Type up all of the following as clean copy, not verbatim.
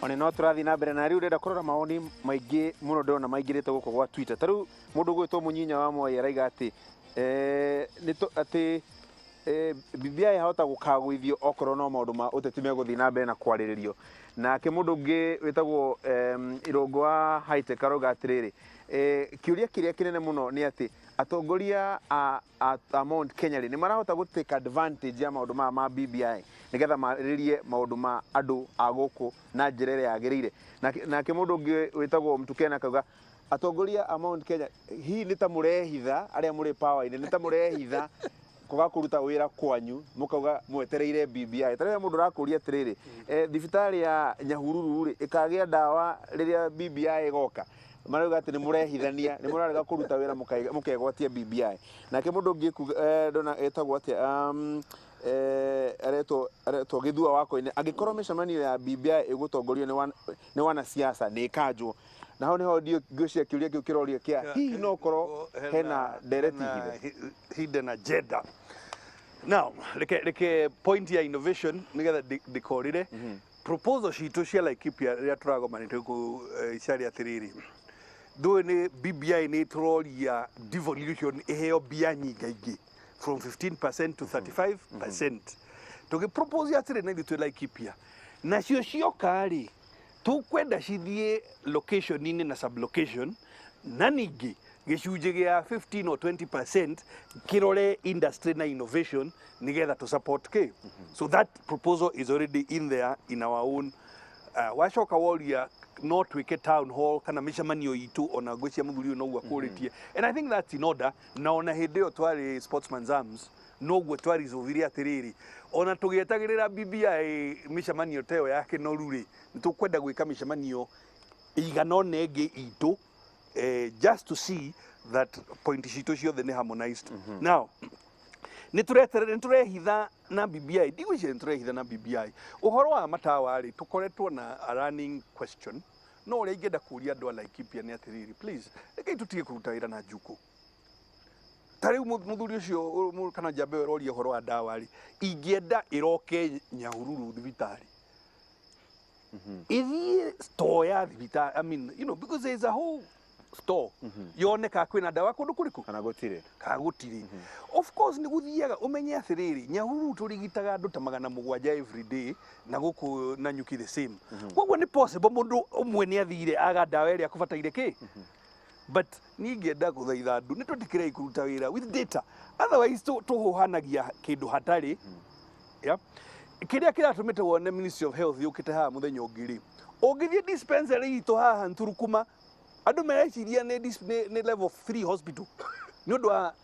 One no turathi na mbere na riu renda kurora maoni maingi muno ndona maingirite guko gwa Twitter. Taru mundu gwitwo munyinya wa Moi araiga ati ati BBI hota gukagwithio okoro no maundu ma uteti meguthi na mbere na kwariririo. Nake mundu ungi witagwo Irongo wa Hightech aroga atiriri kiuria kiria kinene muno ni ati atongoria a Mount Kenya ni marahota gutake advantage ya maundu ma BBI nigetha maririe maundu ma andu a guku na njira ire yagirire. Nake mundu ungi witagwo Mtukena akauga atongoria a Mount Kenya hihi ni ta murehitha aria muri power ine ni ta murehitha kuga kuruta wira kwanyu mukauga mwetereire BBI. Tare mundu rakuria atiriri thibitari ya Nyahururu ri ikagia ndawa riria BBI igoka marauga ati ni murehithania ni murarega kuruta wira mukegwatia BBI. Nake mundu ungi ndona etagwo ati areto githua wako ine angikorwo micemanio ya BBI igutongorio ni wana siasa ni kanjwo naho niho ngiocia kiuria kiu kiroria kia hihi no korwo hena direct hidden agenda. Now like point ya innovation nigetha dikorire proposal citu cia Laikipia ria turagomanite ku icari atiriri do ni BBI ni troria devolution eheo bia nyingaingi from 15% to 35%. Tugi propose atiri na gitu Laikipia na cio ciokari tukwenda cithie location ini na sublocation na ningi gicunje gia 15 or 20% kirore industry na innovation nigetha to support ke. So that proposal is already in there in our own washoka warrior not wike town hall kana micemanio itu ona gwicia muthuri no gwa kuritie. And I think that's in order. Na ona hideo twari sportsman's arms no gwa twari zoviri atiriri ona tugietagirira BBI micemanio teo yake no ruri nitukwenda gwika micemanio iganone enge itu just to see that point citu ciothe ni harmonized. Now niturehitha na BBI digwice niturehitha na BBI uhoro wa matawa ri tukoretwo na a running question no uri ingenda kuria andu a Laikipia ni atiriri please reke tutige kuruta wira na njuku tari muthuri ucio kana jambe roria uhoro wa ndawa ri ingienda iroke Nyahururu thibitari ithi store ya thibitari I mean you know because there is a whole store yoneka kwina ndawa kundu kuriku kana gutire of course ni guthiaga umenye athiriri Nyahururu turigitaga andu ta 700 every day na guku na nyuki the same kogwo ni possible mundu umwe ni athire aga ndawa iri akubataire ki but ni ngienda guthaitha andu ni tutikire ikuruta wira with data otherwise tuhuhanagia kindu hatari yeah kiria kiratumite wone Ministry of Health yukite ha muthenya ungiri ungithie dispensary itu haha Nturukuma andu mereciria ni level 3 hospital ni undu wa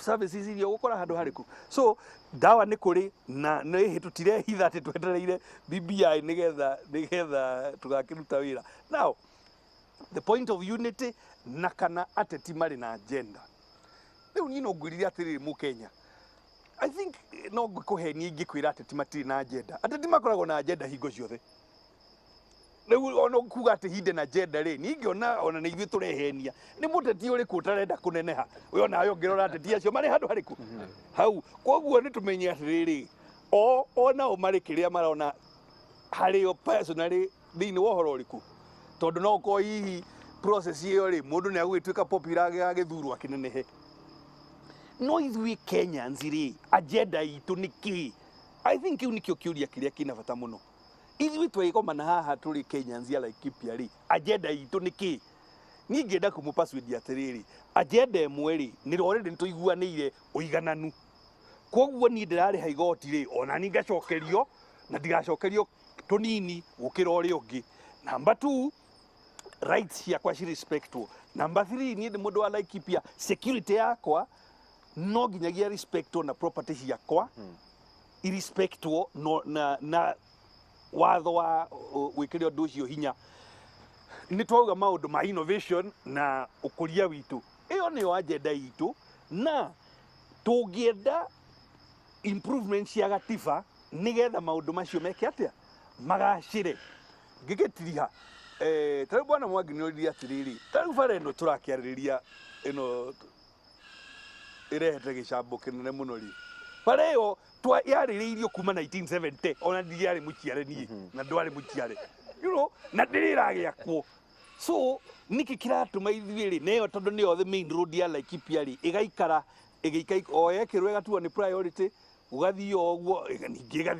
services iria gukora handu hariku. So dawa ni kuri na ni hitutire hitha ati twetereire BBI nigetha tugakiruta wira. Now the point of unity na kana ateti mari na agenda riu ni no ngwirire atiri mu Kenya I think no ngikuhenia ingikwira ateti matiri na agenda ateti makoragwo na agenda hingo ciothe riu ono kuga ati hidden agenda ri ni ngiona ona ni ithu turehenia ni muteti uri kutarenda kuneneha uyo nayo ngirora ateti acio mari handu hariku hau kogwo ni tumenye atiriri ona o mari kiria marona hari o personally thini wa horo riku tondu no ko hihi process iyo ri mundu ni agwituika popular agithurwa kinenehe no ithui Kenyans ri agenda itu niki I think you nikio kiuria kiria kina bata muno ithui twigomana haha turi Kenyans ya Laikipia ri agenda itu niki ni ngenda kumupaswidi atiriri agenda emwe ri ni already nituiguanire uigananu kogwo ni ndirari ha igoti ri ona ni ngacokerio na ndigacokerio tunini gukira uri ungi. Number 2 rights yakwa ci respectwo. Number 3 ni mundu wa Laikipia security yakwa no ginyagia respectwo na property yakwa irrespectwo no na watho wa wikirio ndu cio hinya ni twauga maundu ma innovation na ukuria witu iyo ni agenda itu na tungienda improvements ya gatiba nigetha maundu macio meke atia magacire ngigitiriha tari bwana Mwangi ni uriria atiriri tari bara ino turakiaririria ino irehete gicambo kinene muno ri bara iyo yaririirio kuma 1970 ona ndiari muciare ni na ndwari muciare you know, na ndĩrĩragĩakwo. So niki kiratuma ithuĩ rĩ neyo tondũ nĩyo the main road ya Laikipia rĩ ĩgaikara o yekĩrwo ĩgatuo nĩ priority ũgathiĩ ũguo ningĩ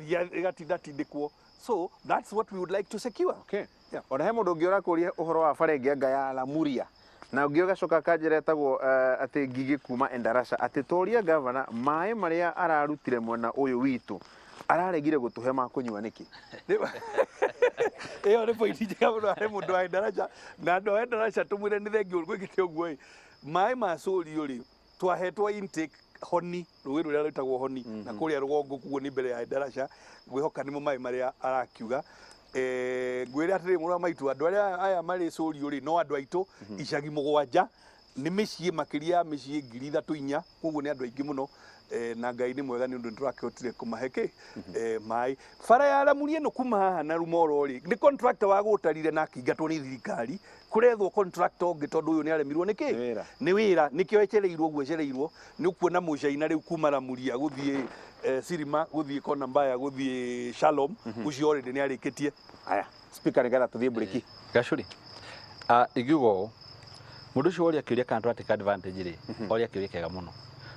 ĩgatindĩkwo. So that's what we would like to secure. Okay. Yeah. Ona he mũndũ ũngĩ ũrakũria ũhoro wa bara ĩngĩ anga ya Lamuria na ũngĩ ũgacoka kanjĩra etagwo atĩ Ngigĩ kuma Endarasha atĩ toria governor maĩ marĩa ararutire mwena ũyũ witũ araregire gũtũhe ma kũnyua nĩkĩ. Ĩyo nĩ point njega mũno harĩ mũndũ wa Endarasha na andũ a Endarasha tũmwĩre nĩ thengiũ gwĩkĩte ũguo ĩ maĩ ma Sorio rĩ twahetwo intake Honi rũĩ rũrĩa rwĩtagwo Honi na kũrĩa rũgongo kuo nĩ mbere ya Endarasha ngwĩhoka nĩmo maĩ marĩa arakiuga ngwĩre atĩrĩ mũrũ wa maitũ andũ arĩa aya marĩ Sorio rĩ no andũ aitũ icagi mũgwanja nĩ mĩciĩ makĩria ya mĩciĩ 3,400 koguo nĩ andũ aingĩ mũno na Ngai nĩ mwega nĩ ũndũ nĩtũrakĩhotire kũmahe maĩ bara ya Lamuria ĩno kuma haha na Rumoro rĩ nĩ contractor wa gũtarire na akĩingatwo nĩ thirikari kũrethwo contractor ũngĩ tondũ ũyũ nĩ aremirwo nĩkĩ nĩ wĩra nĩkĩo ecereirwo ũguo ecereirwo nĩ ũkuona mũcaina rĩu kuma Lamuria gũthiĩ Sirima gũthiĩ Kona Mbaya gũthiĩ Shalom ũcio already nĩ arĩkĩtie. Aya speaker nĩgetha tũthiĩ break Gacuri igiugo mũndũ ũcio ũrĩa kĩũria kana twatĩka advantage rĩ ũrĩa kĩũria kĩega mũno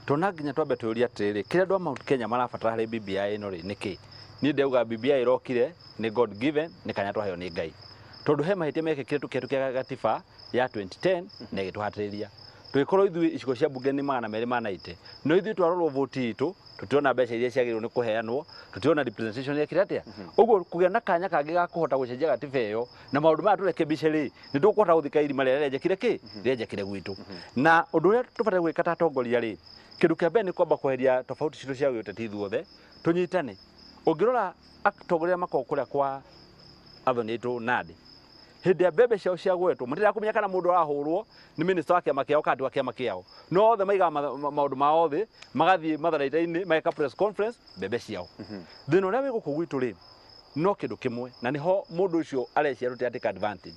tona nginya twambe tũũria atĩrĩrĩ kĩrĩa andũ a Mount Kenya marabatara harĩ BBI ĩno rĩ nĩkĩ niĩ ndauga BBI ĩrokire nĩ God given nĩ kanya twaheo nĩ Ngai tondũ he mahĩtia mekĩkire tũkĩhetũkia gatiba ya 2010 na ĩgĩtũhatĩrĩria tũgĩkorwo ithuĩ icigo cia mbunge nĩ 280 no ithuĩ twarorwo vote itũ tũtiona mbeca iria ciagĩrĩirwo nĩ kũheanwo tũtiona representation ya kĩrĩa ũguo kũgĩa na kanya kangĩ ga kũhota gũcenjia gatiba ĩyo na maũndũ maya tũreke bice rĩ nĩ tũkũhota gũthika irima rĩrĩa rĩenjekire gwitũ na ũndũ ũrĩa tũbataire gwĩka ta atongoria rĩ kĩndũ kĩa mbere nĩ kwamba kweheria tofauti citũ cia gĩũteti ithuothe tũnyitane ũngĩrora atongoria makoo kũrĩa kwa athoni aitũ Nandi hĩndĩ ya mbembe ciao ciagwetwo mũtĩrakũmenya kana mũndũ arahũrwo nĩ minister wa kĩama kĩao kana wa kĩama kĩao no othe maiga maũndũ mao thĩ magathiĩ matharaita-inĩ mageka press conference mbembe ciao thĩna ũrĩa wĩ gũkũ gwitũ rĩ no kĩndũ kĩmwe na nĩho mũndũ ũcio areciria tũtĩatĩka advantage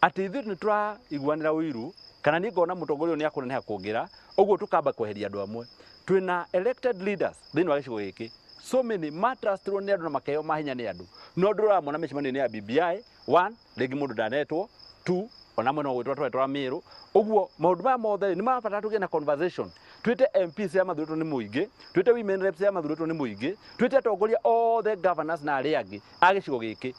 atĩ ithuĩ nĩ tũraiguanĩra ũiru kana nĩ ngona mũtongoria nĩ akũneneha kũngĩra ũguo tũkamba kweheria andũ amwe twĩna elected leaders thĩinĩ wa gĩcigo gĩkĩ so many matrustirwo nĩ andũ na makeo mahinya nĩ andũ no ndũramona mĩcemanio-inĩ ya BBI 1 rĩngĩ mũndũ ndanetwo 2 ona mwena gwĩtwo twetwa Mĩrũ ũguo maũndũ maya mothe nĩ marabatara tũgĩe na conversation twĩte MPs ya mathurĩtwo nĩ mũingĩ twĩte women reps ya mathurĩtwo nĩ mũingĩ twĩte atongoria othe governors na arĩa angĩ a gĩcigo gĩkĩ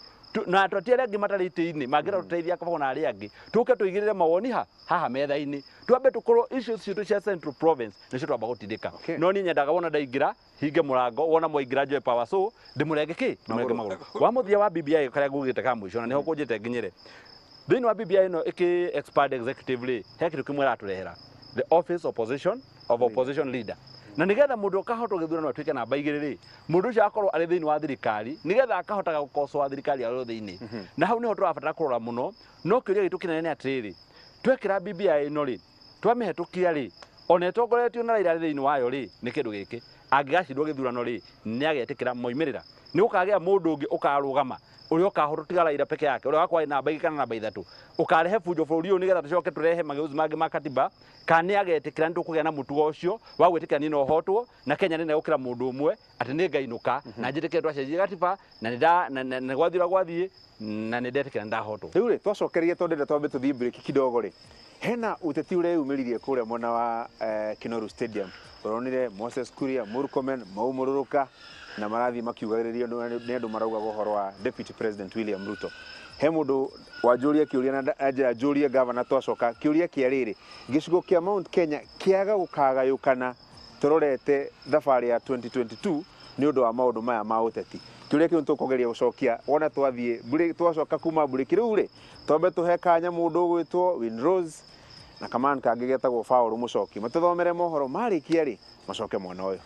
na atwatia arĩa angĩ matarĩ itĩ-inĩ mangĩra tũteithia kabagwo na arĩa angĩ tũke tũigĩrĩre mawoni haha metha-inĩ twambe tũkorwo issues citũ cia Central Province nĩcio twamba gũtindĩka no niĩ nyendaga wona ndaingĩra hinge mũrango wona mwaingĩra njoe power so ndĩmũrenge magũrũ wa mũthia wa BBI karĩa gũgĩte ka mũico na nĩho kũnjĩte nginyĩre thĩinĩ wa BBI ĩno ĩkĩ expert executively he kĩndũ kĩmwe ratũrehera the office of opposition leader na nigetha mũndũ akahota gĩthurano atuĩke namba 2 rĩ mũndũ ũcio akorwo arĩ thĩinĩ wa thirikari nigetha akahotaga gũkocoa thirikari arĩ thĩinĩ na hau nĩho tũrabatara kũrora mũno no kĩũria gitũ kĩnene nĩ atĩrĩrĩ twekĩra BBI ĩno rĩ twamĩhetũkia rĩ ona ĩtongoretio na Raila thĩinĩ wayo rĩ nĩ kĩndũ gĩkĩ angĩgacindwo gĩthurano rĩ nĩ agetĩkĩra moimĩrĩra nĩ gũkagĩa mũndũ ũngĩ ũkarũgama ũrĩa ũkahota tiga Raila peke yake ũrĩa wakwa namba 2 kana namba 3 ũkarehe bunjo bũrũri ũyũ nigetha tũcoke tũrehe mageuzi mangĩ ma katiba kana agetĩkĩra nĩ tũkũgĩa na mũtugo ũcio wa gwĩtĩkĩra no hotwo na Kenya nĩ gũkĩra mũndũ ũmwe atĩ nĩ ngainũka na njĩtĩkĩre twacenjia gatiba na gwathira gwathiĩ na nĩ ndetĩkĩra ndahotwo rĩu rĩ twacokerie tondũ twambe tũthiĩ break kidogo rĩ hena ũteti ũreyumĩririe kũrĩa mwena wa Kinoru Stadium ũronire Moses Kuria Murkomen maumũrũrũka na marathi makiugagĩrĩrio nĩ andũ maraugaga ũhoro wa Deputy President William Ruto he mũndũ wanjũria kĩũria na njũrie governor twacoka kĩũria kĩa rĩrĩ gĩcigo kĩa Mount Kenya kĩaga gũkagayũkana tũrorete thabarĩ ya 2022 nĩ ũndũ wa maũndũ maya ma ũteti kĩũria kĩu tũkũgeria gũcokia wona twathiĩ twacoka kuma break rĩu rĩ twambe tũhe kanya mũndũ ũgwĩtwo Winrose na kamani kangĩ getagwo Paul Mũcoki matũthomere mohoro marĩkia rĩ macoke mwena ũyũ